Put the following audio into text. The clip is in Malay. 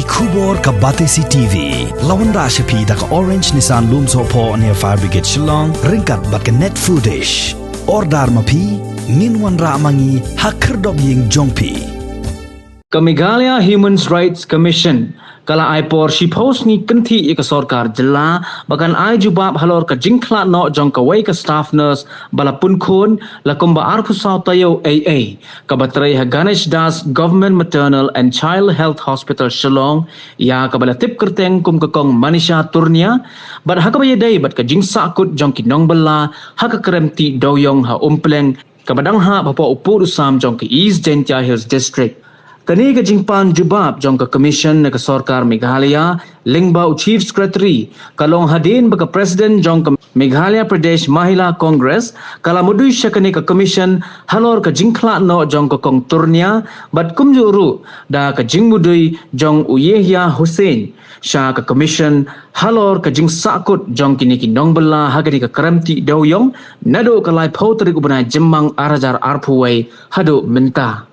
Kubor ka Batesi TV. Lawan Rashapi da ka Orange Nissan Looms Hopo near Fire Brigade Shillong. Ringkat bat ka net foodish. Ordar mapi, minwan ra mangi hakerdog ying jongpi. Meghalaya Human Rights Commission kala ai por si post ni kenti ka Sorkar Jylla bakan ai Jubab Halor ka jingkla no jong ka wai ka staff nurse bala pun khun la kumba arpu saw tayo AA ka batray ha Ganesh Das Government Maternal and Child Health Hospital Shillong ya ka bala tip kerteng kum ka kong Manisha Turnia bat ha ka bayadai bat ka jingsa kut jong kinong bala ha ka kremti doyong ha umpleng ka badang ha bapa upur usam jong ka East Jentia Hills District. Kani ka jingpan Jubab jong ka Commission na ka Sorkar Meghalaya, Lingba Chief Secretary, kalong hadin baka President jong ka Meghalaya Pradesh Mahila Congress, kalamuduy siya kani ka Commission, Halor ka jingkla no jong ka kong Turnia, bat kumjuru da ka jingmuduy jong Uyehya Hussein, siya ka Commission, Halor ka jing sakut jong kini kinong bala hagani ka karamti dawyong, nado kalay pautari ubunay jemang arajar arpuway, hado minta.